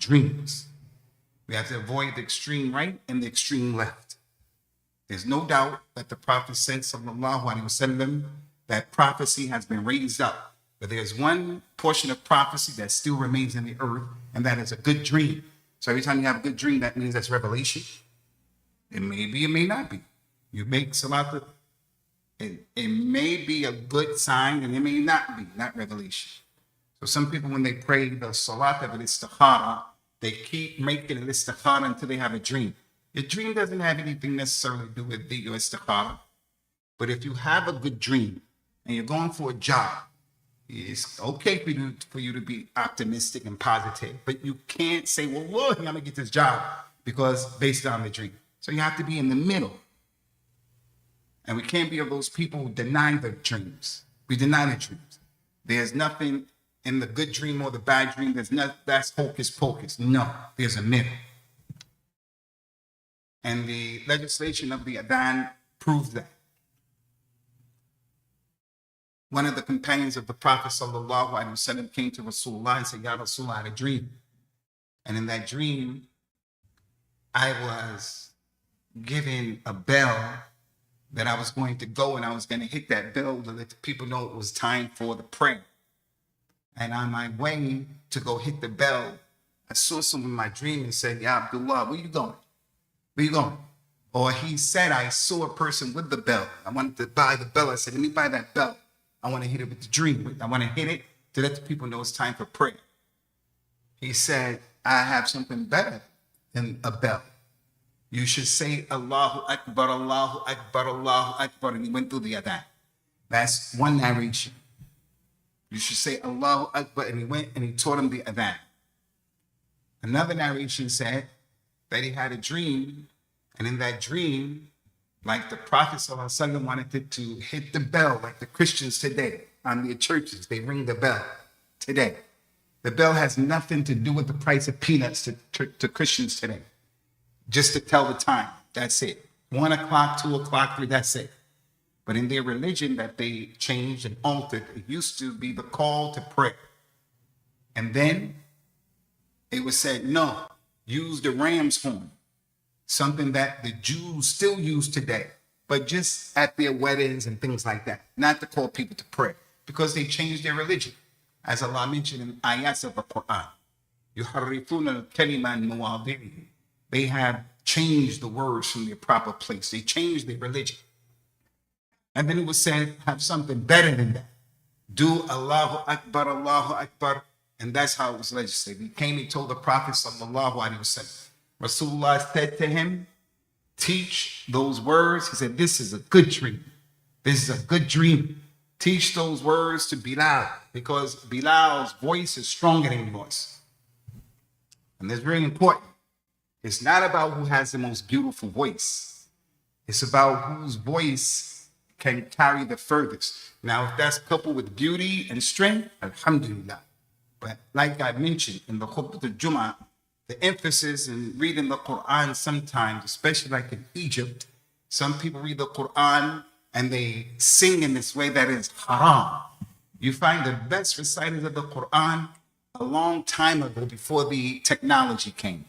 dreams. We have to avoid the extreme right and the extreme left. There's no doubt that the Prophet said, sallallahu alaihi wasallam, that prophecy has been raised up. But there's one portion of prophecy that still remains in the earth, and that is a good dream. So every time you have a good dream, that means that's revelation. It may be, it may not be. You make salat, it may be a good sign, and it may not be, not revelation. So some people, when they pray the salat of al-istikhara, they keep making al-istikhara until they have a dream. Your dream doesn't have anything necessarily to do with the istikhara. But if you have a good dream and you're going for a job, it's okay for you to be optimistic and positive, but you can't say, well, Lord, I'm going to get this job because based on the dream. So you have to be in the middle. And we can't be of those people who deny the dreams. We deny the dreams. There's nothing in the good dream or the bad dream. That's hocus pocus. No, there's a middle. And the legislation of the Adhan proves that. One of the companions of the Prophet sallallahu alaihi wasallam came to Rasulullah and said, Ya Rasulullah, I had a dream. And in that dream, I was given a bell that I was going to go and I was going to hit that bell to let the people know it was time for the prayer. And on my way to go hit the bell, I saw someone in my dream and said, Ya Abdullah, where you going? Where you going? Or he said, I saw a person with the bell. I wanted to buy the bell. I said, let me buy that bell. I want to hit it with the dream. I want to hit it to let the people know it's time for prayer. He said, I have something better than a bell. You should say Allahu Akbar, Allahu Akbar, Allahu Akbar. And he went through the Adhan. That's one narration. You should say Allahu Akbar. And he went and he taught him the Adhan. Another narration said that he had a dream. And in that dream, like the Prophet ﷺ wanted to hit the bell, like the Christians today on their churches, they ring the bell today. The bell has nothing to do with the price of peanuts to Christians today. Just to tell the time, that's it. 1 o'clock, 2 o'clock, 3, that's it. But in their religion that they changed and altered, it used to be the call to prayer. And then it was said, no, use the ram's horn. Something that the Jews still use today, but just at their weddings and things like that, not to call people to pray, because they changed their religion. As Allah mentioned in ayats of the Quran, يُحَرِّفُونَ الْكَلِمَ عَنْ مَوَاضِعِهِ. They have changed the words from their proper place. They changed their religion. And then it was said, have something better than that. Do Allahu Akbar, and that's how it was legislated. He came, he told the Prophet sallallahu alaihi wasallam. Rasulullah said to him, teach those words. He said, this is a good dream. This is a good dream. Teach those words to Bilal, because Bilal's voice is stronger than yours. And that's very important. It's not about who has the most beautiful voice. It's about whose voice can carry the furthest. Now, if that's coupled with beauty and strength, alhamdulillah. But like I mentioned in the Khutbah al-Jum'ah, the emphasis in reading the Quran sometimes, especially like in Egypt, some people read the Quran and they sing in this way that is haram. You find the best reciters of the Quran a long time ago before the technology came.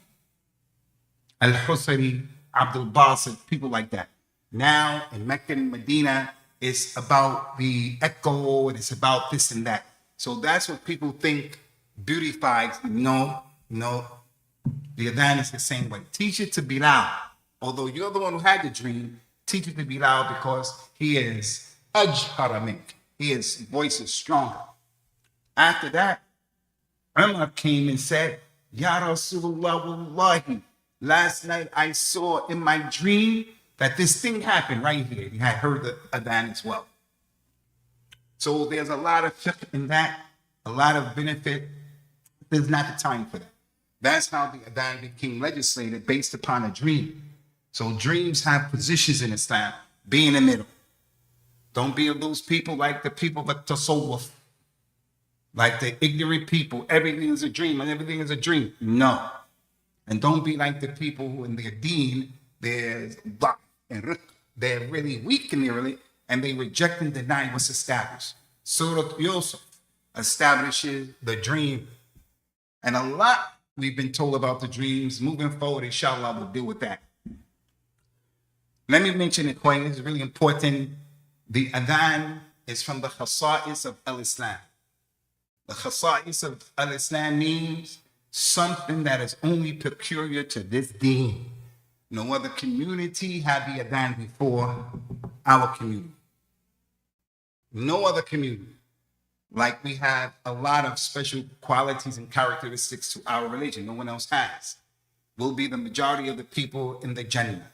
Al-Husari, Abdul Basit, people like that. Now in Mecca and Medina, it's about the echo and it's about this and that. So that's what people think beautifies. No. The Adhan is the same way. Teach it to Bilal. Although you're the one who had the dream, teach it to Bilal because he is ajhara mink. His voice is stronger. After that, Umar came and said, Ya Rasulullah, wallahi, last night I saw in my dream that this thing happened right here. He had heard the Adhan as well. So there's a lot of fiqh in that, a lot of benefit. There's not the time for that. That's how the Adhan became legislated based upon a dream. So dreams have positions in Islam. Be in the middle. Don't be of those people like the people that tasawwuf, like the ignorant people. Everything is a dream and everything is a dream. No. And don't be like the people who in their deen, they're really weak in their religion and they reject and deny what's established. Surah Yusuf establishes the dream. And a lot We've been told about the dreams. Moving forward, inshallah, we'll deal with that. Let me mention it, Queen. This is really important. The Adhan is from the khasa'is of al-Islam. The khasa'is of al-Islam means something that is only peculiar to this deen. No other community had the Adhan before our community. No other community. Like we have a lot of special qualities and characteristics to our religion. No one else has. We'll be the majority of the people in the Jannah.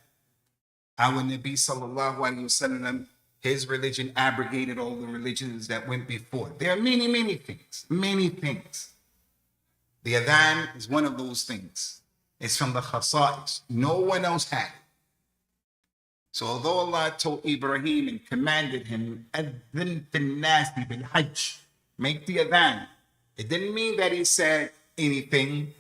Our Nabi sallallahu alayhi wasallam, his religion abrogated all the religions that went before. There are many, many things. Many things. The Adhan is one of those things. It's from the khasa'is. No one else had it. So although Allah told Ibrahim and commanded him, Adhan fin nasi bil hajj, make the Adhan, it didn't mean that he said anything.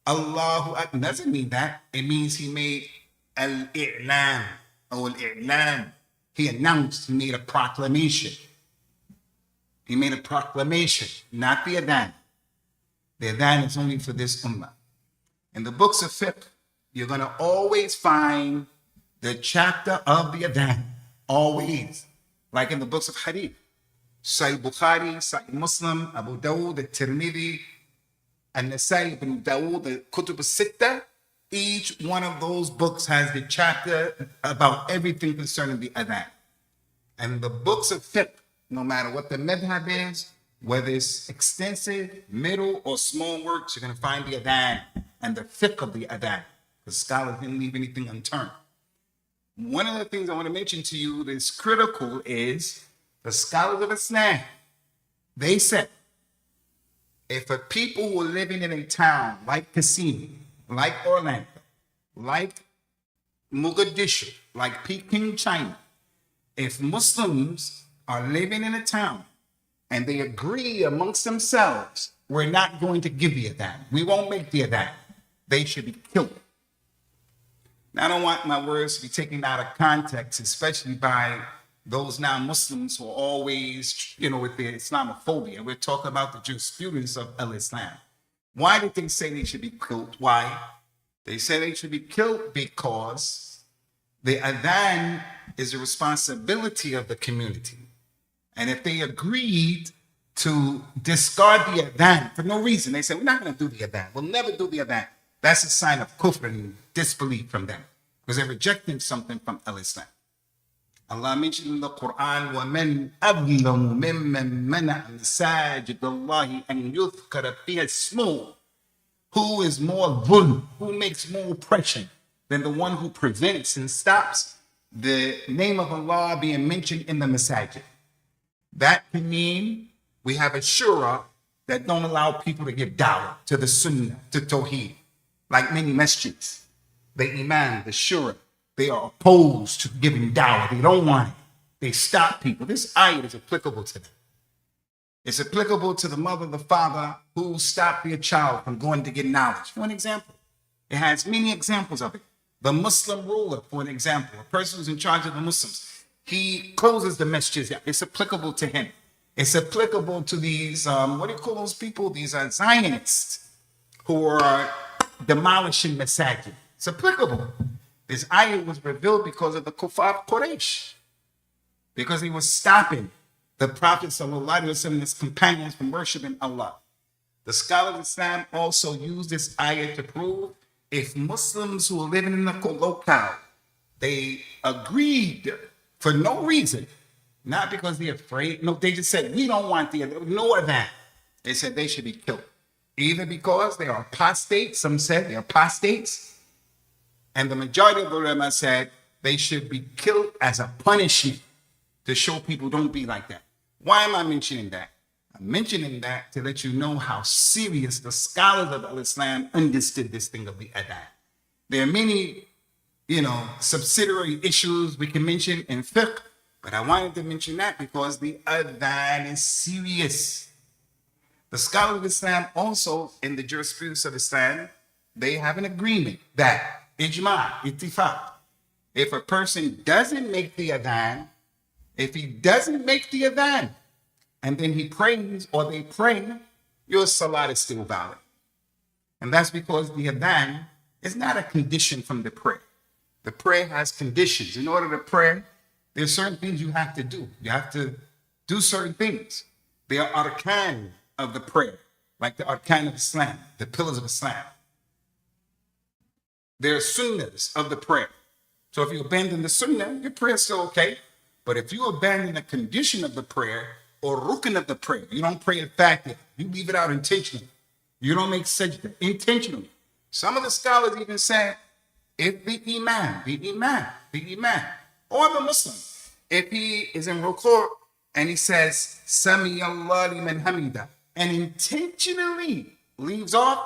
Allahu Akbar doesn't mean that. It means he made al-i'lam or al-i'lam. He announced, he made a proclamation. He made a proclamation, not the Adhan. The Adhan is only for this ummah. In the books of fiqh, you're going to always find the chapter of the Adhan. Always. Like in the books of hadith. Sahih Bukhari, Sahih Muslim, Abu Dawud, the Tirmidhi, and Nasai ibn Dawud, the Kutub al-Sitta. Each one of those books has the chapter about everything concerning the Adhan. And the books of fiqh, no matter what the madhab is, whether it's extensive, middle, or small works, you're going to find the Adhan and the fiqh of the Adhan. The scholars didn't leave anything unturned. One of the things I want to mention to you that's critical is the scholars of Islam. They said, if a people who are living in a town like Kissimmee, like Orlando, like Mogadishu, like Peking, China, if Muslims are living in a town and they agree amongst themselves, we're not going to give the Adhan. We won't make the Adhan. They should be killed. Now, I don't want my words to be taken out of context, especially by those non-Muslims who are always, with their Islamophobia. We're talking about the jurisprudence of al-Islam. Why did they say they should be killed? Why? They say they should be killed because the Adhan is a responsibility of the community. And if they agreed to discard the Adhan for no reason, they said, we're not going to do the Adhan. We'll never do the Adhan. That's a sign of kufr and disbelief from them because they're rejecting something from al-Islam. Allah mentioned in the Quran, وَمَنْ أَظْلَمُ مِمَّنْ مَنَعَ مَسَاجِدَ اللَّهِ أَنْ يُذْكَرَ فِيهَا اسْمُهُ. Who is more dhulm, who makes more oppression than the one who prevents and stops the name of Allah being mentioned in the masajid? That can mean we have a shura that don't allow people to give dawah to the sunnah, to tawheed. Like many masjids, the imam, the shura, they are opposed to giving dawah. They don't want it. They stop people. This ayat is applicable to them. It's applicable to the mother, the father who stopped their child from going to get knowledge. For an example, it has many examples of it. The Muslim ruler, for an example, a person who's in charge of the Muslims, he closes the masjid. It's applicable to him. It's applicable to these, what do you call those people? These are Zionists who are demolishing masajid. It's applicable. This ayah was revealed because of the kuffar Quraysh, because he was stopping the Prophet ﷺ and his companions from worshiping Allah. The scholars of Islam also use this ayah to prove if Muslims who are living in the locale, they agreed for no reason, not because they're afraid. No, they just said, we don't want the no Adhan. They said they should be killed. Either because they are apostates, some said they're apostates, and the majority of the ulama said they should be killed as a punishment to show people don't be like that. Why am I mentioning that? I'm mentioning that to let you know how serious the scholars of al-Islam understood this thing of the Adhan. There are many, subsidiary issues we can mention in fiqh, but I wanted to mention that because the Adhan is serious. The scholars of Islam also, in the jurisprudence of Islam, they have an agreement that ijma, ittifaq, if a person doesn't make the Adhan, if he doesn't make the Adhan, and then he prays or they pray, your salat is still valid. And that's because the Adhan is not a condition from the prayer. The prayer has conditions. In order to pray, there's certain things you have to do. You have to do certain things. There are arkan of the prayer, like the arkan of Islam, the pillars of Islam. There are sunnahs of the prayer. So if you abandon the sunnah, your prayer is still okay. But if you abandon a condition of the prayer or rukn of the prayer, you don't pray it back there. You leave it out intentionally. You don't make sajda intentionally. Some of the scholars even say, if the imam, or the Muslim, if he is in ruku' and he says, Sami Allah liman hamida, and intentionally leaves off,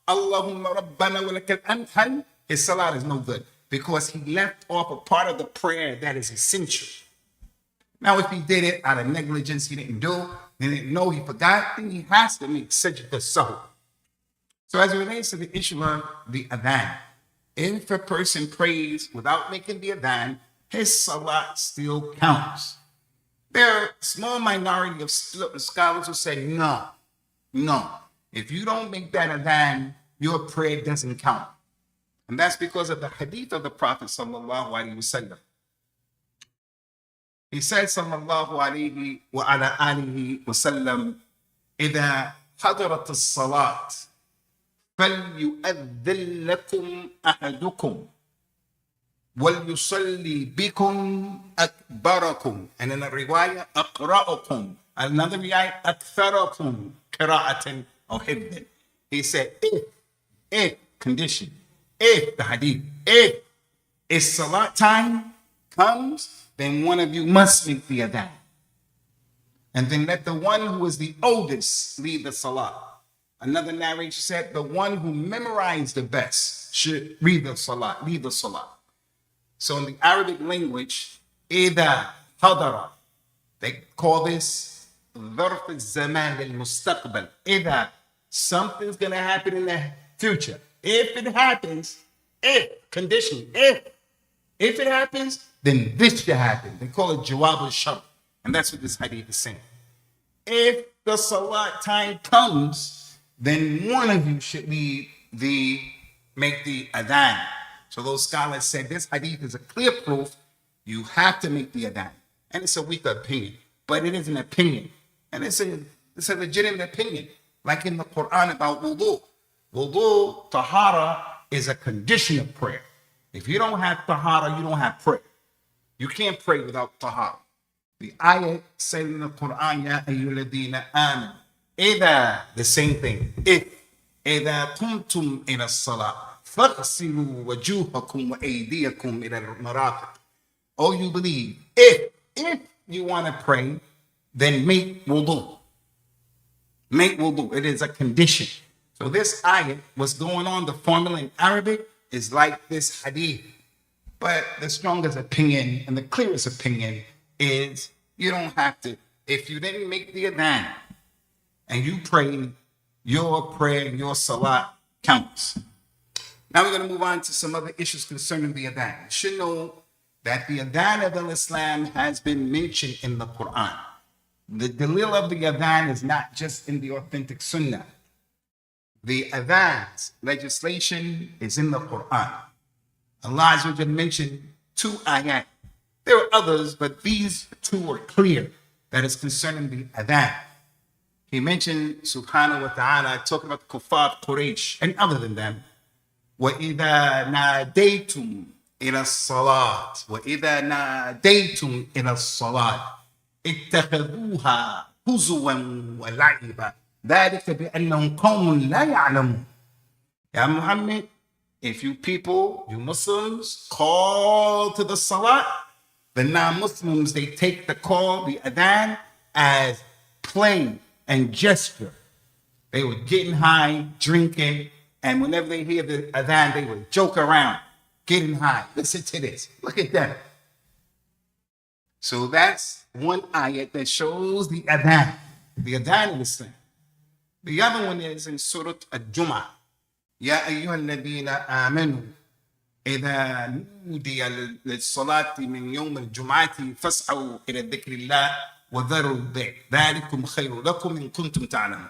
Allahumma rabbana wa lakal hamd, his salat is no good because he left off a part of the prayer that is essential. Now, if he did it out of negligence, he didn't do, he didn't know, he forgot, then he has to make sajda sahw. So as it relates to the issue of the Adhan, if a person prays without making the Adhan, his salat still counts. There are a small minority of scholars who say, no. If you don't make that Adhan, your prayer doesn't count. And that's because of the hadith of the Prophet sallallahu alaihi wasallam. He said, sallallahu alaihi wa ala alihi wasallam, إذا حضرت الصلاة فليؤذن لكم أحدكم وَلْيُصَلِّي بِكُمْ أَكْبَرَكُمْ. And in a riwayah, أَقْرَأُكُمْ. Another riwayah, أَكْثَرَكُمْ قِرَاءَةً أو حِفْظًا. He said, if, condition, if the hadith, if it's salat time comes, then one of you must make the adhan. And then let the one who is the oldest lead the salat. Another narration said, the one who memorized the best should read the salat, lead the salat. So in the Arabic language, إِذَا حَضَرَ, they call this ظرف الزمان للمستقبل. إِذَا, something's going to happen in the future. If it happens, condition, if it happens, then this should happen. They call it jawab al-shart. And that's what this hadith is saying. If the salat time comes, then one of you should make the adhan. So those scholars said this hadith is a clear proof you have to make the adhan. And it's a weak opinion, but it is an opinion. And it's a legitimate opinion, like in the Quran about wudu. Wudu, tahara, is a condition of prayer. If you don't have tahara, you don't have prayer. You can't pray without tahara. The ayah said in the Quran, Ya ayyuhalladhina amanu. The same thing. If, إِذَا قُمْتُمْ إِلَى الصَّلَاةِ فَاغْسِلُوا وَجُوهَكُمْ وَأَيْدِيَكُمْ إِلَى الْمَرَافِقِ. Oh, you believe. If you want to pray, then make wudu. Make wudu. It is a condition. So this ayah, what's going on, the formula in Arabic is like this hadith. But the strongest opinion and the clearest opinion is you don't have to. If you didn't make the adhan and you pray, your prayer, your salat counts. Now we're going to move on to some other issues concerning the adhan. You should know that the adhan of Islam has been mentioned in the Quran. The dalil of the adhan is not just in the authentic sunnah. The adhan's legislation is in the Quran. Allah Azza wa Jalla mentioned 2 ayat. There are others, but these 2 are clear that is concerning the adhan. He mentioned subhanahu wa ta'ala talking about the kuffar Quraysh and other than them. وَإِذَا نَادَيْتُمْ إِلَى الصَّلَاةِ وَإِذَا نَادَيْتُمْ إِلَى الصَّلَاةِ اتَّخَذُوهَا هُزُوًا وَلَعِبًا ذَلِكَ بِأَنَّهُمْ قَوْمٌ لَا يَعْلَمُونَ. Ya Muhammad, if you people, you Muslims, call to the salat, the non-Muslims, they take the call, the adhan, as play and gesture. They were getting high, drinking, and whenever they hear the adhan, they would joke around, getting high. Listen to this. Look at that. So that's one ayat that shows the adhan in Islam. The other one is in Surah Al-Jum'ah. Ya ayyuhalladhina amanu. إذا نودي للصلاة من يوم الجمعة فاسعوا إلى ذكر الله وذروا البيع ذلكم خير لكم إن كنتم تعلمون.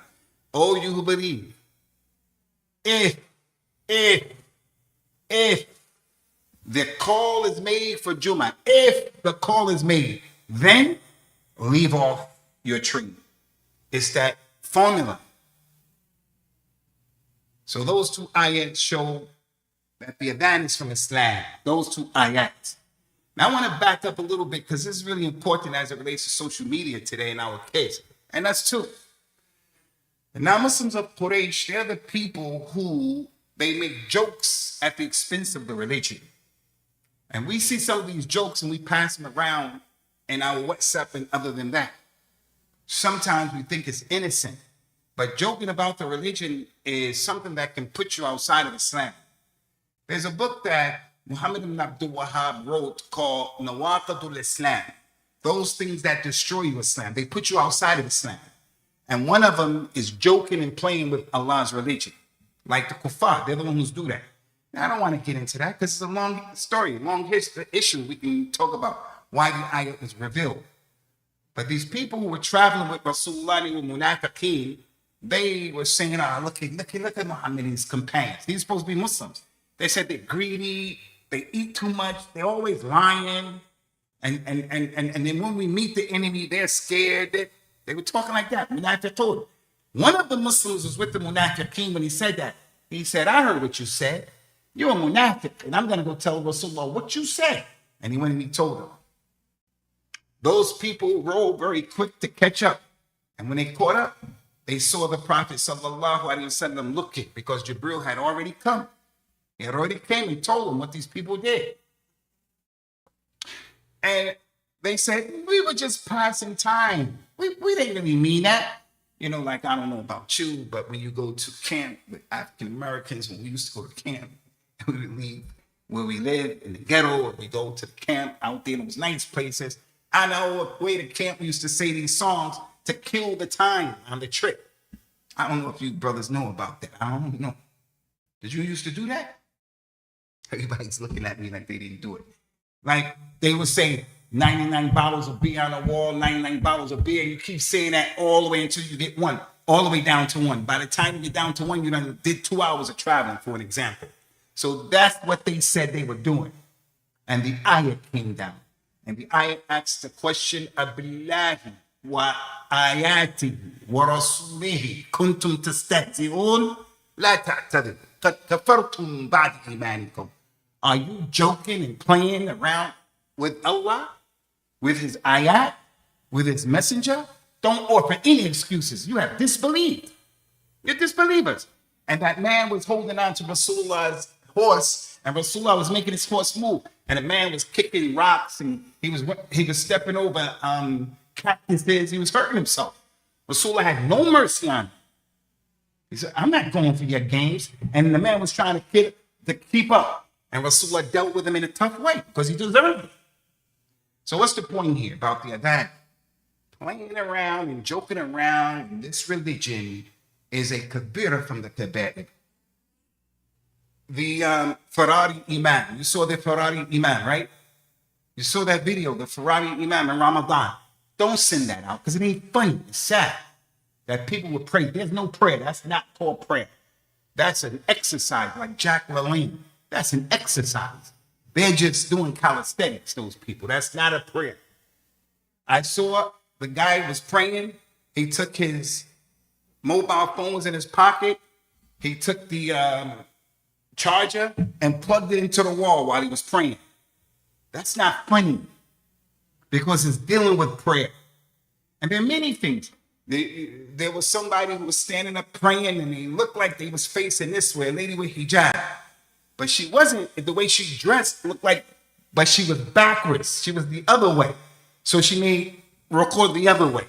Oh, you who believe, if, if, if the call is made for Juma, if the call is made, then leave off your tree. It's that formula. So those two ayats show that the Adhan is from Islam. Those two ayats. Now I want to back up a little bit because this is really important as it relates to social media today in our case. And that's true. The non-Muslims of Quraysh, they're the people who they make jokes at the expense of the religion. And we see some of these jokes and we pass them around in our WhatsApp and other than that. Sometimes we think it's innocent, but joking about the religion is something that can put you outside of Islam. There's a book that Muhammad ibn Abdul Wahhab wrote called Nawaqidul Islam. Those things that destroy you, Islam. They put you outside of Islam. And one of them is joking and playing with Allah's religion. Like the kuffar, they're the ones who do that. Now, I don't want to get into that because it's a long story, long history, issue. We can talk about why the ayat was revealed. But these people who were traveling with Rasulullah and Munafiqeen, they were saying, look at Muhammad and his companions. These are supposed to be Muslims. They said they're greedy, they eat too much, they're always lying. And then when we meet the enemy, they're scared. They were talking like that. Munafiqun. One of the Muslims was with the Munafiqeen when he said that. He said, I heard what you said. You're a Munafiq, and I'm going to go tell Rasulullah what you said. And he went and he told them. Those people were very quick to catch up. And when they caught up, they saw the Prophet sallallahu alaihi wasallam looking because Jibril had already come. He had already came and told them what these people did. And they said, we were just passing time. We didn't really mean that. You know, like, I don't know about you, but when you go to camp with African Americans, when we used to go to camp, we would leave where we live in the ghetto, or we go to the camp out there in those nice places. I know way to camp, we used to say these songs to kill the time on the trip. I don't know if you brothers know about that. I don't know. Did you used to do that? Everybody's looking at me like they didn't do it. Like they would say 99 bottles of beer on the wall, 99 bottles of beer. You keep saying that all the way until you get one, all the way down to one. By the time you get down to one, you done did 2 hours of traveling, for an example. So that's what they said they were doing. And the ayat came down. And the ayat asked the question, Abillahi wa ayatihi wa rasulihi kuntum tastahzi'un la ta'tadiru qad kafartum ba'da imanikum. Are you joking and playing around with Allah, with his ayat, with his messenger? Don't offer any excuses. You have disbelieved. You're disbelievers. And that man was holding on to Rasulullah's horse, and Rasulullah was making his horse move. And the man was kicking rocks, and he was stepping over cactuses. He was hurting himself. Rasulullah had no mercy on him. He said, I'm not going for your games. And the man was trying to keep up. And Rasulullah dealt with him in a tough way because he deserved it. So what's the point here about the Adhan? Playing around and joking around in this religion is a kabira from the Kaba'ir. The Ferrari Imam. You saw the Ferrari Imam, right? You saw that video, the Ferrari Imam in Ramadan. Don't send that out because it ain't funny. It's sad that people would pray. There's no prayer. That's not called prayer. That's an exercise like Jack LaLanne. That's an exercise. They're just doing calisthenics, those people. That's not a prayer. I saw the guy was praying. He took his mobile phone was in his pocket. He took the charger and plugged it into the wall while he was praying. That's not funny because it's dealing with prayer. And there are many things. There was somebody who was standing up praying and he looked like they was facing this way, a lady with hijab. But she wasn't, the way she dressed looked like, but she was backwards. She was the other way. So she made record the other way.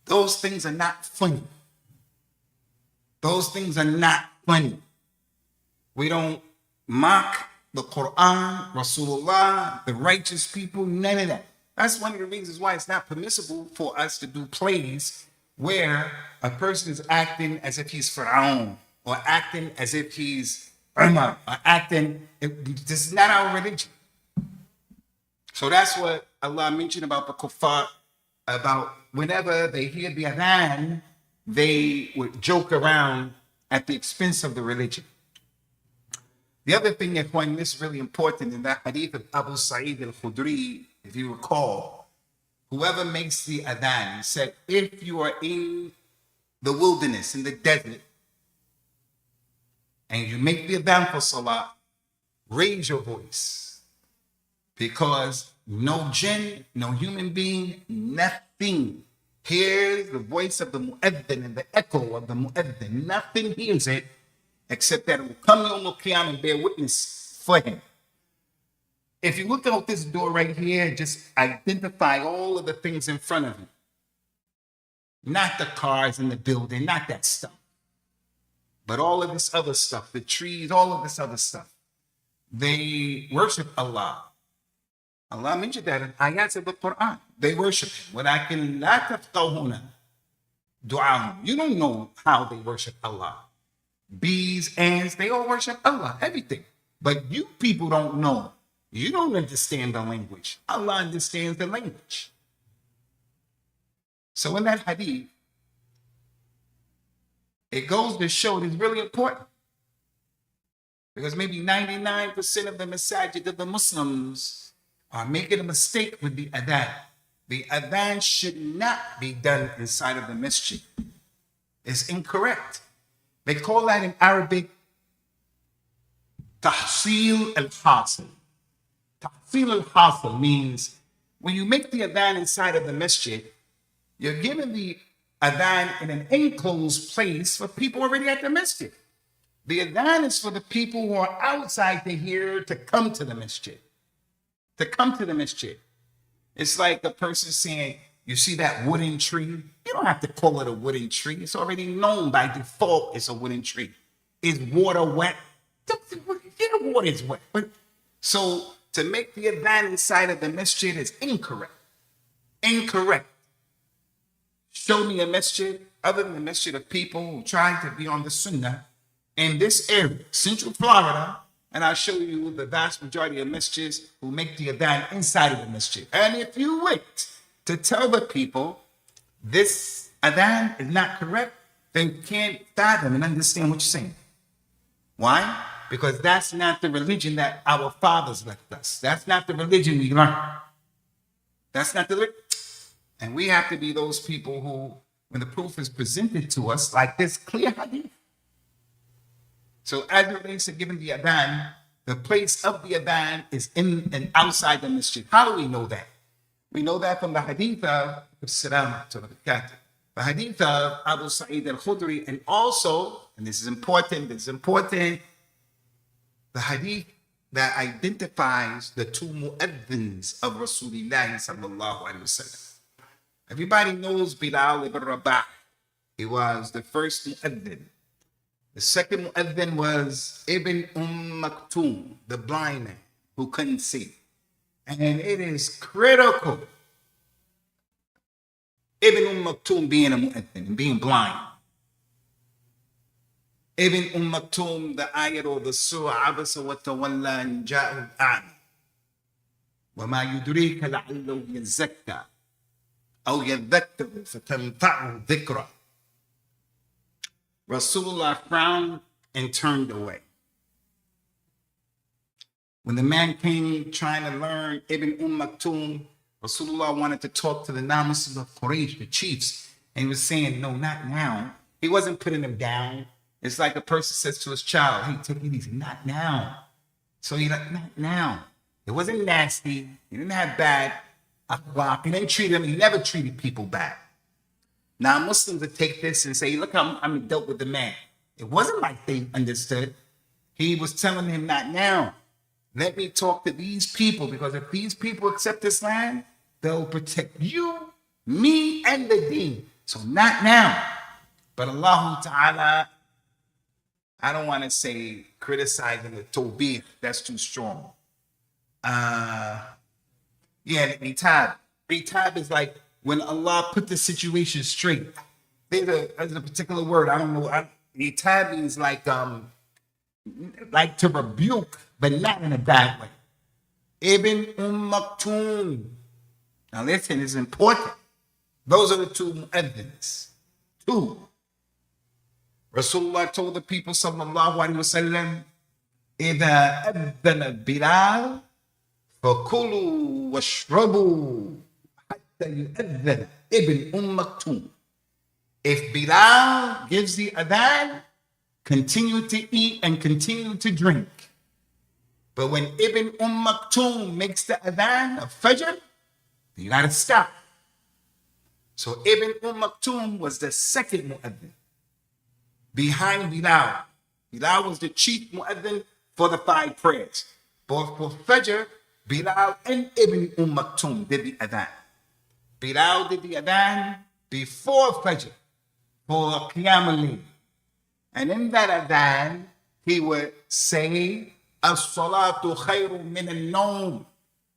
Those things are not funny. Those things are not funny. We don't mock the Quran, Rasulullah, the righteous people, none of that. That's one of the reasons why it's not permissible for us to do plays where a person is acting as if he's Pharaoh or acting as if he's Umar or acting. This is not our religion. So that's what Allah mentioned about the kuffar, about whenever they hear the Adhan, they would joke around at the expense of the religion. The other thing that one is really important in that hadith of Abu Sa'id al-Khudri, if you recall, whoever makes the adhan, he said, if you are in the wilderness, in the desert, and you make the adhan for salah, raise your voice, because no jinn, no human being, nothing hears the voice of the mu'adhin and the echo of the mu'adhin. Nothing hears it except that it will come Yawm al-Qiyamah and bear witness for him. If you look out this door right here, just identify all of the things in front of you. Not the cars in the building, not that stuff. But all of this other stuff, the trees, all of this other stuff. They worship Allah. Allah mentioned that in ayats of the Quran. They worship Him. وَلَكِنْ لَا تَفْقَهُونَ دُعَاهُمْ. You don't know how they worship Allah. Bees, ants, they all worship Allah, everything. But you people don't know. You don't understand the language. Allah understands the language. So in that hadith, it goes to show it is really important. Because maybe 99% of the masajid of the Muslims are making a mistake with the adhan. The adhan should not be done inside of the masjid. It's incorrect. They call that in Arabic tahsil al-hasil. Tahsil al-hasil means when you make the adhan inside of the masjid, you're giving the adhan in an enclosed place for people already at the masjid. The adhan is for the people who are outside to hear to come to the masjid. To come to the masjid. It's like a person saying, you see that wooden tree? You don't have to call it a wooden tree. It's already known by default it's a wooden tree. Is water wet? Yeah, water is wet. But so to make the adhan inside of the masjid is incorrect. Incorrect. Show me a masjid other than the masjid of people who try to be on the Sunnah in this area, Central Florida, and I'll show you the vast majority of masjids who make the adhan inside of the masjid. And if you wait to tell the people this adhan is not correct, they can't fathom and understand what you're saying. Why? Because that's not the religion that our fathers left us. That's not the religion we learned. That's not the religion. And we have to be those people who, when the proof is presented to us, like this clear hadith. So as it relates to giving the adhan, the place of the adhan is in and outside the masjid. How do we know that? We know that from the hadith of the hadith of Abu Sa'id al-Khudri, and also, and this is important, the hadith that identifies the two mu'adhins of Rasulullah sallallahu alaihi wasallam. Everybody knows Bilal ibn Rabah. He was the first mu'adhin. The second mu'adhin was Ibn Maktoum, the blind man who couldn't see. And it is critical, Ibn Maktoum being a mu'adhin and being blind. Ibn Maktoum, the ayat or the surah, Abasa wa tawalla an ja'u al-a'ma. وَمَا يُدْرِيكَ لَعَلَّهُ يَزَّكَّى أَوْ يَذَّكَّرُ فَتَنْفَعُهُ ذِكْرًا. Rasulullah frowned and turned away. When the man came trying to learn Ibn Maktoum, Rasulullah wanted to talk to the non-Muslims of Quraysh, the chiefs, and he was saying, no, not now. He wasn't putting them down. It's like a person says to his child, hey, take it easy, not now. So he's like, not now. It wasn't nasty. He didn't have bad akhlaq. He didn't treat them. He never treated people bad. Now, Muslims would take this and say, look how I'm dealt with the man. It wasn't like they understood. He was telling him, not now. Let me talk to these people, because if these people accept this land, they'll protect you, me, and the deen. So not now. But Allah Ta'ala, I don't want to say criticizing the tawbih. That's too strong. Ritab. Ritab is like when Allah put the situation straight. There's a particular word, I don't know. Ritab means like to rebuke, but not in a bad way. Ibn Maktoum. Now listen, it's important. Those are the two mu'adhins. Two. Rasulullah told the people, sallallahu alaihi wasallam, إذا أذن بلال فكلوا واشربوا حتى يؤذن ابن مكتوم. If Bilal gives the adhan, continue to eat and continue to drink. But when Ibn Maktoum makes the adhan of Fajr, you gotta stop. So Ibn Maktoum was the second mu'adhin behind Bilal. Bilal was the chief mu'adhin for the 5 prayers. But for Fajr, Bilal and Ibn Maktoum did the adhan. Bilal did the adhan before Fajr for Qiyam al-Layl. And in that adhan, he would say, As-salatu khayru min al-nawm.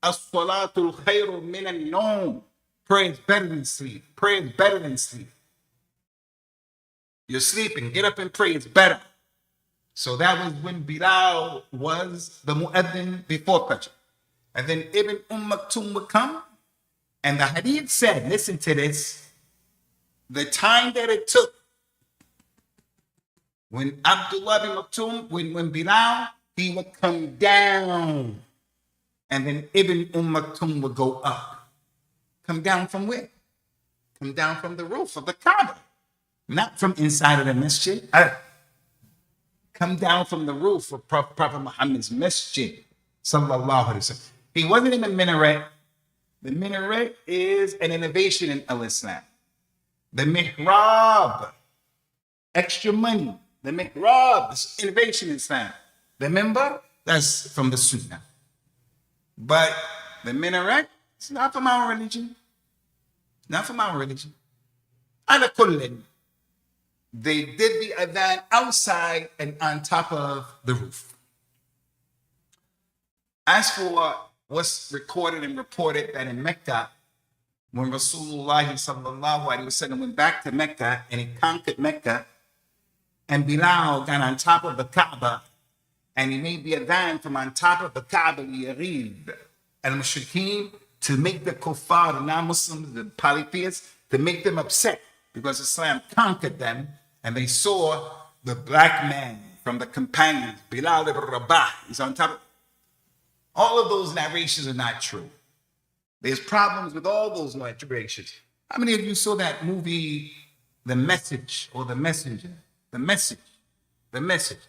As-salatu khayru min al-nawm. Prayer is better than sleep. Prayer is better than sleep. You're sleeping. Get up and pray. It's better. So that was when Bilal was the mu'adhin before Fajr. And then Ibn Maktoum would come. And the hadith said, listen to this, the time that it took when Abdullah bin Maktoum, when Bilal, he would come down. And then Ibn Maktoum would go up. Come down from where? Come down from the roof of the Kaaba. Not from inside of the Masjid. Come down from the roof of Prophet Muhammad's Masjid. Sallallahu alaihi wasallam. He wasn't in the minaret. The minaret is an innovation in Al-Islam. The mihrab, extra money. The mihrab is innovation in Islam. The minbar, that's from the Sunnah. But the minaret, it's not from our religion. Not from our religion. Ala kullin, they did the adhan outside and on top of the roof. As for what's recorded and reported that in Mecca, when Rasulullah sallallahu alaihi wasallam went back to Mecca and he conquered Mecca, and Bilal got on top of the Kaaba and he made the adhan from on top of the Kaaba, Yarib al-Mushrikeen, to make the kuffar, the non-Muslims, the polytheists, to make them upset because Islam conquered them, and they saw the black man from the companions, Bilal ibn Rabah, he's on top of. All of those narrations are not true. There's problems with all those narrations. How many of you saw that movie, The Message or The Messenger? The Message. The Message.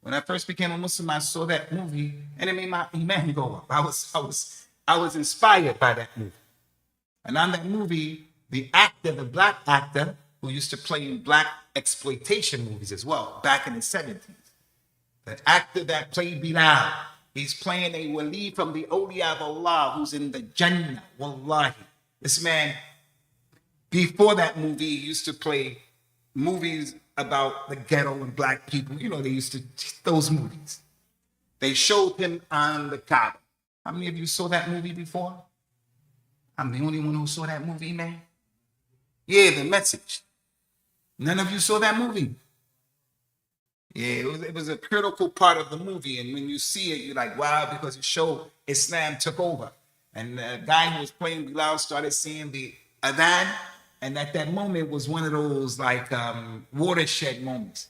When I first became a Muslim, I saw that movie and it made my iman go up. I was inspired by that movie. And on that movie, the actor, the black actor, who used to play in black exploitation movies as well, back in the 70s, the actor that played Bilal, he's playing a wali from the awliya of Allah who's in the Jannah, wallahi. This man, before that movie, he used to play movies about the ghetto and black people. You know, they used to, those movies. They showed him on the Kaaba. How many of you saw that movie before? I'm the only one who saw that movie, man. Yeah, The Message. None of you saw that movie. Yeah, it was a critical part of the movie. And when you see it, you're like, wow, because it showed Islam took over. And the guy who was playing Bilal started seeing the Adhan. And at that moment was one of those like watershed moments.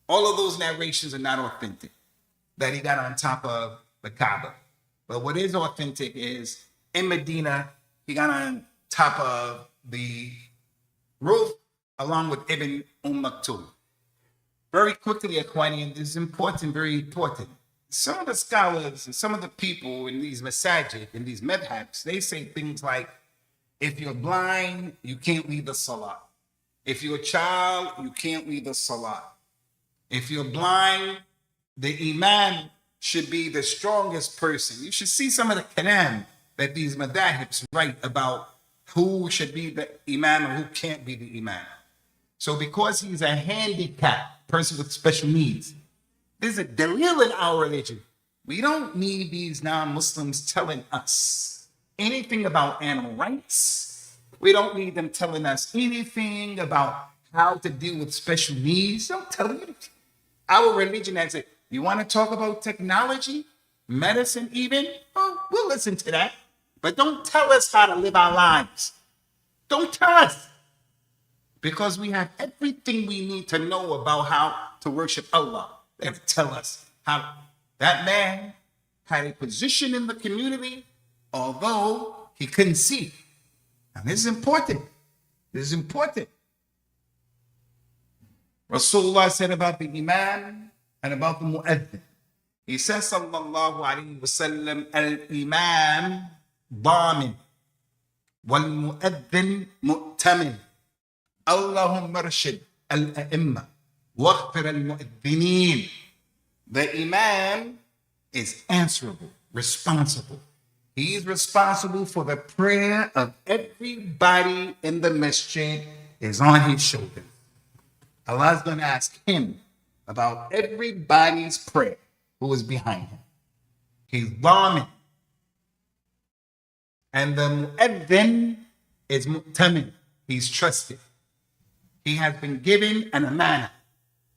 All of those narrations are not authentic, that he got on top of the Kaaba. But what is authentic is in Medina, he got on top of the roof along with Ibn Maktoum. Very quickly, Akhwani, this is important, very important. Some of the scholars and some of the people in these masajid, in these madhabs, they say things like, if you're blind, you can't lead the salah. If you're a child, you can't lead the salah. If you're blind, the imam should be the strongest person. You should see some of the kalam that these madhabs write about who should be the imam and who can't be the imam. So because he's a handicapped person with special needs, there's a dalil in our religion. We don't need these non-Muslims telling us anything about animal rights. We don't need them telling us anything about how to deal with special needs. Don't tell you. Our religion has it. You want to talk about technology, medicine even? Oh, we'll listen to that. But don't tell us how to live our lives. Don't tell us. because we have everything we need to know about how to worship Allah. They tell us how that man had a position in the community, although he couldn't see. And this is important. This is important. Rasulullah said about the Imam and about the Mu'adhin. He says, sallallahu alayhi wa sallam, al-Imam damin, wal-Mu'adhin mu'tamin. Allahumma rashid al-a'imma, waghfir al-mu'adhineen. The Imam is answerable, responsible. He's responsible for the prayer of everybody in the masjid is on his shoulders. Allah's going to ask him about everybody's prayer who is behind him. He's dhamin. And the mu'adhin is mu'tamin. He's trusted. He has been given an amana.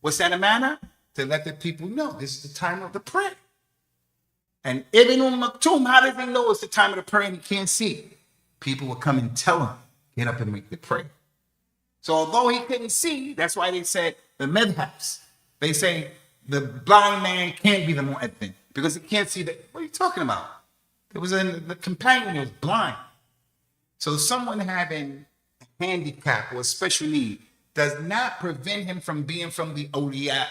What's that amana? To let the people know this is the time of the prayer. And Ibn Maktoum, how does he know it's the time of the prayer and he can't see? People will come and tell him, get up and make the prayer. So although he couldn't see, that's why they said the madhabs. They say the blind man can't be the mu'adhin because he can't see. What are you talking about? There was the companion who was blind. So someone having a handicap or a special need does not prevent him from being from the awliya,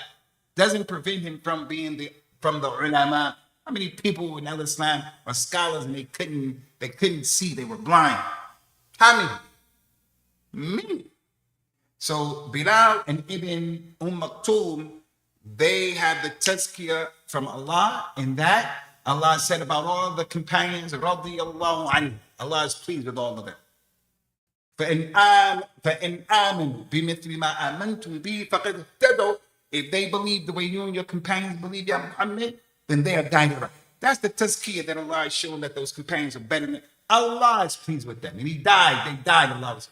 doesn't prevent him from being from the ulama. How many people in Islam are scholars and they couldn't see, they were blind? How many? Many. So Bilal and Ibn Maktoum, they have the tazkiyah from Allah, in that Allah said about all the companions, radiyallahu anhu, Allah is pleased with all of them. فَإِنْ آمَنُوا بِمِثْلِ مَا آمَنْتُمْ بِهِ فَقَدْ اهْتَدَوْا. If they believe the way you and your companions believe, Ya Muhammad, then they are guided right. That's the tazkiyah that Allah is showing, that those companions are better than. Allah is pleased with them. And they died, Allah was.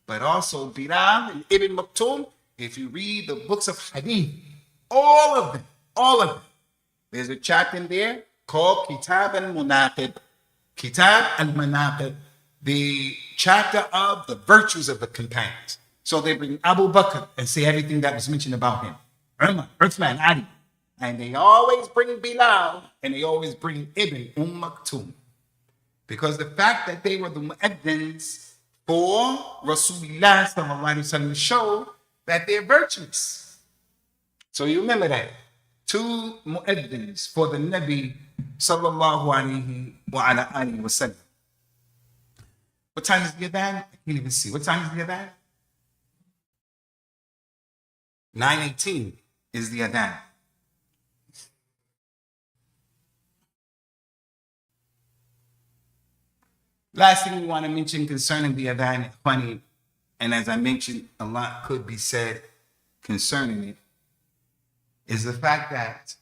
But also Bilal and Ibn Maktoum, if you read the books of hadith, all of them. There's a chapter in there called Kitab al-Munaqib. Kitab al-Munaqib, the chapter of the virtues of the companions. So they bring Abu Bakr and say everything that was mentioned about him. Umar, Uthman, Ali. And they always bring Bilal and they always bring Ibn Maktoum. Because the fact that they were the mu'adhins for Rasulullah sallallahu alaihi wasallam show that they're virtuous. So you remember that. 2 mu'adhins for the Nabi sallallahu alaihi wasallam. What time is the Adhan? I can't even see. What time is the Adhan? 9:18 is the Adhan. Last thing we want to mention concerning the Adhan, funny, and as I mentioned, a lot could be said concerning it, is the fact that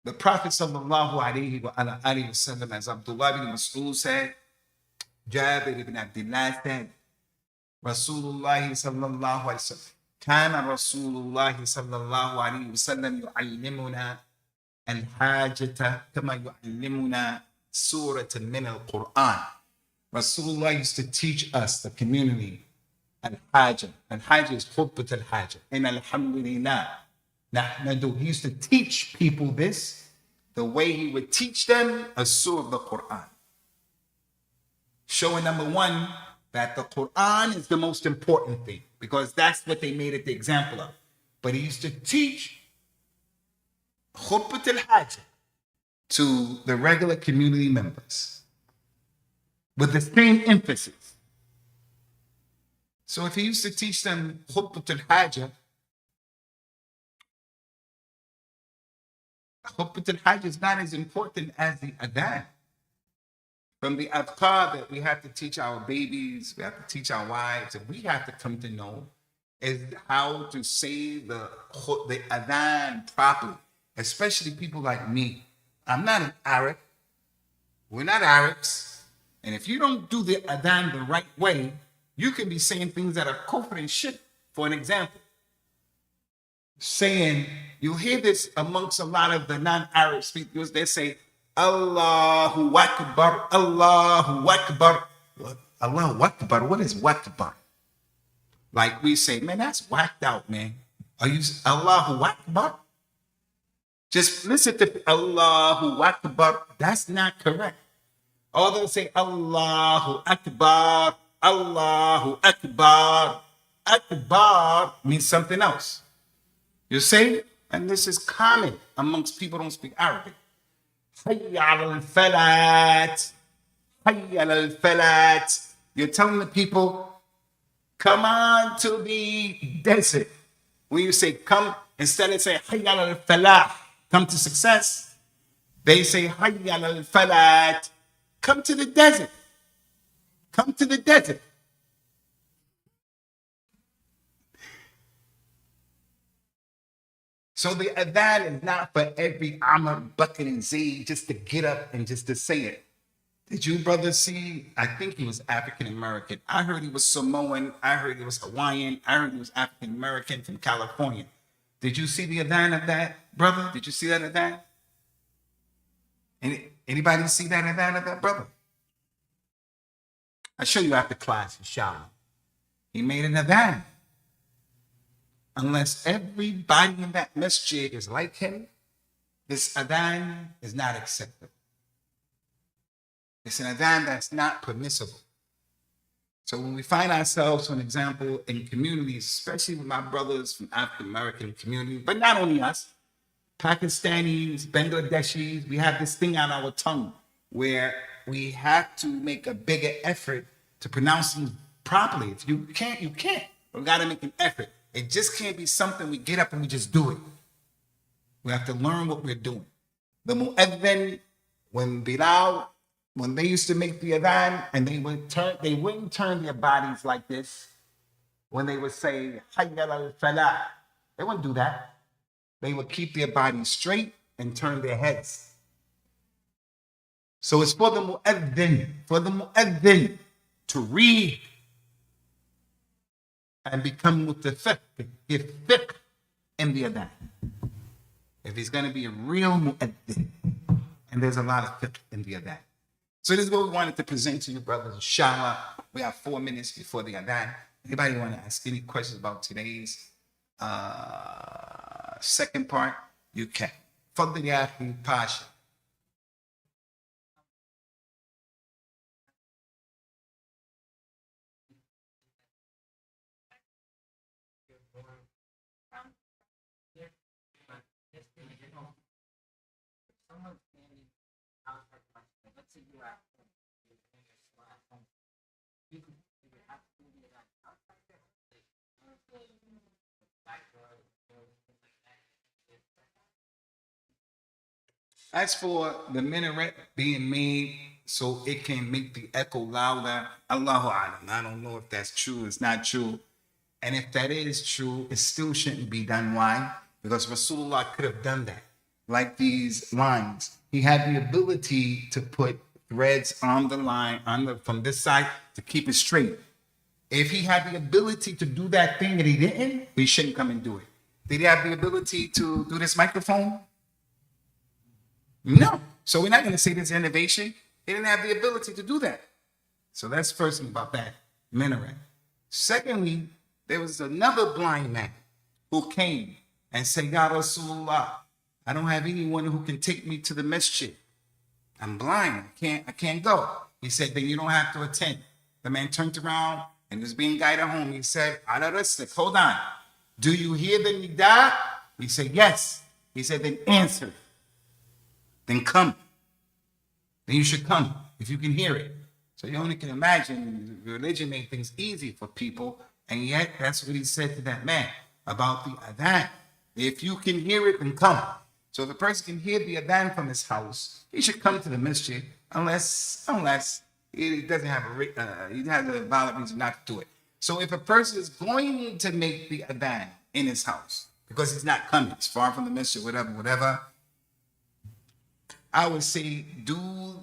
the Prophet sallallahu alaihi wasallam, as Abdullah ibn Mas'ud said, Jabir ibn Abdullah said, Rasulullah sallallahu alaihi wasallam, kana Rasulullah sallallahu alaihi wasallam yu'allimuna al-hajata kama yu'allimuna suratan min al-Quran. Rasulullah used to teach us, the community, al-hajah. Al-hajah is khutbat al-hajah. And alhamdulillah, he used to teach people this the way he would teach them a surah of the Quran. Showing, number one, that the Quran is the most important thing, because that's what they made it the example of. But he used to teach khutbat al-hajah to the regular community members with the same emphasis. So if he used to teach them khutbat al-hajah, khutbat al-hajj is not as important as the adhan. From the adhkar that we have to teach our babies, we have to teach our wives, and we have to come to know is how to say the adhan properly, especially people like me. I'm not an Arab. We're not Arabs. And if you don't do the adhan the right way, you can be saying things that are kufr and shirk. For an example, saying, you'll hear this amongst a lot of the non-Arab speakers, they say, Allahu Akbar, Allahu Akbar. Allahu Akbar. What is Akbar? Like we say, man, that's whacked out, man. Are you Allahu Akbar? Just listen to Allahu Akbar. That's not correct. All they'll say Allahu Akbar, Allahu Akbar. Akbar means something else. You see? And this is common amongst people who don't speak Arabic. Hayya al-falat. Hayya al-falat. You're telling the people, come on to the desert. When you say come, instead of saying hayya al-falah, come to success, they say hayya al-falat, come to the desert. Come to the desert. So the adhan is not for every Amr, Bakr, and Zayd just to get up and just to say it. Did you brothers see? I think he was African American. I heard he was Samoan. I heard he was Hawaiian. I heard he was African American from California. Did you see the adhan of that, brother? Did you see that adhan? Anybody see that adhan of that, brother? I'll show you after class, inshallah. He made an adhan. Unless everybody in that masjid is like him, this adhan is not acceptable. It's an adhan that's not permissible. So when we find ourselves, for an example, in communities, especially with my brothers from African American community, but not only us, Pakistanis, Bangladeshis, we have this thing on our tongue where we have to make a bigger effort to pronounce things properly. If you can't, you can't. We got to make an effort. It just can't be something we get up and we just do it. We have to learn what we're doing. The mu'adhin, when Bilal, when they used to make the adhan and they wouldn't turn their bodies like this. When they would say, hayya al-falah, they wouldn't do that. They would keep their bodies straight and turn their heads. So it's for the mu'adhin to read and become mutafaqqih, fiqh in the adhan. If he's going to be a real mu'adhin, and there's a lot of fiqh in the adhan. So this is what we wanted to present to you, brothers. Inshallah, we have 4 minutes before the adhan. Anybody want to ask any questions about today's second part? You can. Fadl ya akhi Pasha. As for the minaret being made so it can make the echo louder, Allahu Alam. I don't know if that's true, it's not true. And if that is true, it still shouldn't be done. Why? Because Rasulullah could have done that. Like these lines. He had the ability to put threads on the line from this side to keep it straight. If he had the ability to do that thing and he didn't, we shouldn't come and do it. Did he have the ability to do this microphone? No. So we're not going to say this innovation. He didn't have the ability to do that. So that's first thing about that minaret. Secondly, there was another blind man who came and said, Ya Rasulullah, I don't have anyone who can take me to the masjid. I'm blind. I can't go. He said, then you don't have to attend. The man turned around and was being guided home. He said, Ala Raslik, hold on. Do you hear the nida? He said, yes. He said, then answer. Then come. Then you should come if you can hear it. So you only can imagine religion made things easy for people. And yet that's what he said to that man about the adhan. If you can hear it, then come. So if a person can hear the adhan from his house, he should come to the masjid unless he doesn't have he has a valid reason not to do it. So if a person is going to make the adhan in his house because he's not coming, it's far from the masjid, whatever, I would say do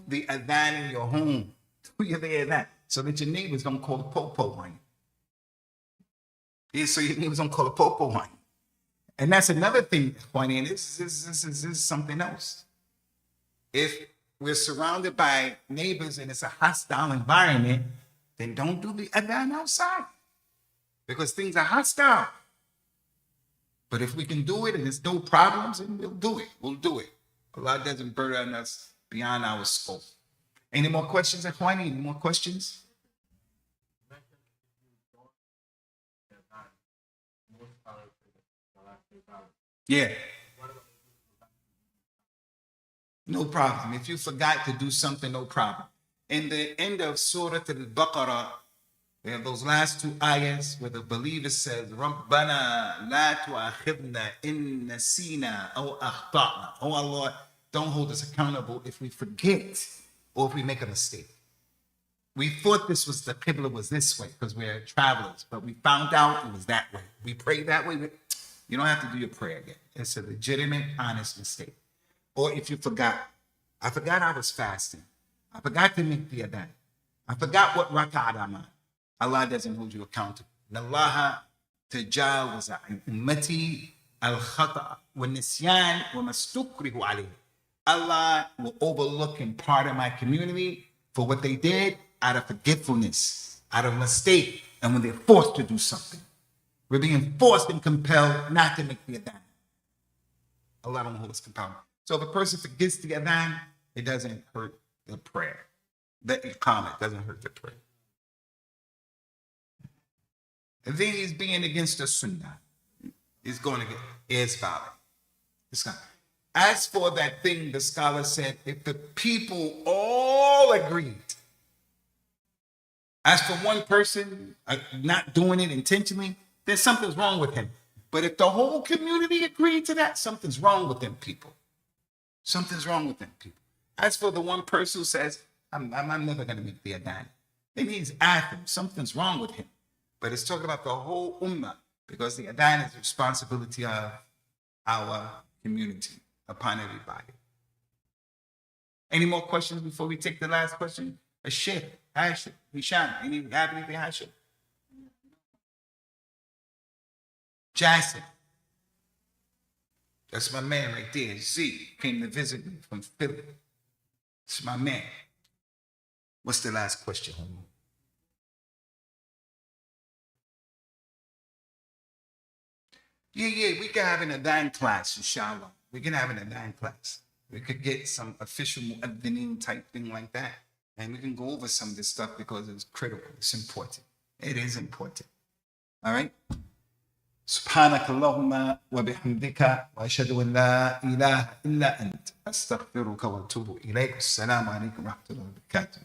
the adhan in your home. Do the adhan so that your neighbors don't call the popo on you. Yeah, so your neighbors don't call the popo on you. And that's another thing, Juan, and this is something else. If we're surrounded by neighbors and it's a hostile environment, then don't do the adhan outside because things are hostile. But if we can do it and there's no problems, then we'll do it. We'll do it. Allah doesn't burden us beyond our scope. Any more questions, Akhwani? Any more questions? Yeah. No problem. If you forgot to do something, no problem. In the end of Surah Al-Baqarah, we have those last two ayahs where the believer says, Rabbana la tu'akhidna in nasina aw akhta'na. Oh Allah, don't hold us accountable if we forget or if we make a mistake. We thought this was the Qibla was this way because we're travelers, but we found out it was that way. We prayed that way. You don't have to do your prayer again. It's a legitimate, honest mistake. Or if you forgot, I forgot I was fasting. I forgot to make the adhan. I forgot what raka'at I'm on. Allah doesn't hold you accountable. Allah tajawaza an ummati al-khata' wa nisyan wa mastukrihu alayhi. Allah will overlook and pardon my community for what they did out of forgetfulness, out of mistake, and when they're forced to do something. We're being forced and compelled not to make the adhan. Allah don't hold us compelled. So if a person forgets the adhan, it doesn't hurt the prayer. The iqamah doesn't hurt the prayer. And then he's being against the sunnah. He's going to get is valid. It's not. As for that thing, the scholar said, if the people all agreed, as for one person not doing it intentionally, then something's wrong with him. But if the whole community agreed to that, something's wrong with them people. Something's wrong with them people. As for the one person who says, I'm never going to make the adhan, then he's Athan. Something's wrong with him. But it's talking about the whole ummah because the adhan is the responsibility of our community upon everybody. Any more questions before we take the last question? A Sheikh, Hashim, Hisham, have anything, Hashim? Jason. That's my man right there. Z came to visit me from Philly. It's my man. What's the last question? Yeah, we can have an adhan class, inshallah. We can have an adhan class. We could get some official mu'adhdhinin type thing like that. And we can go over some of this stuff because it's critical. It's important. It is important. All right? سبحانك اللهم وبحمدك وأشهد أن لا إله إلا أنت أستغفرك وأتوب إليك. السلام عليكم ورحمة الله وبركاته.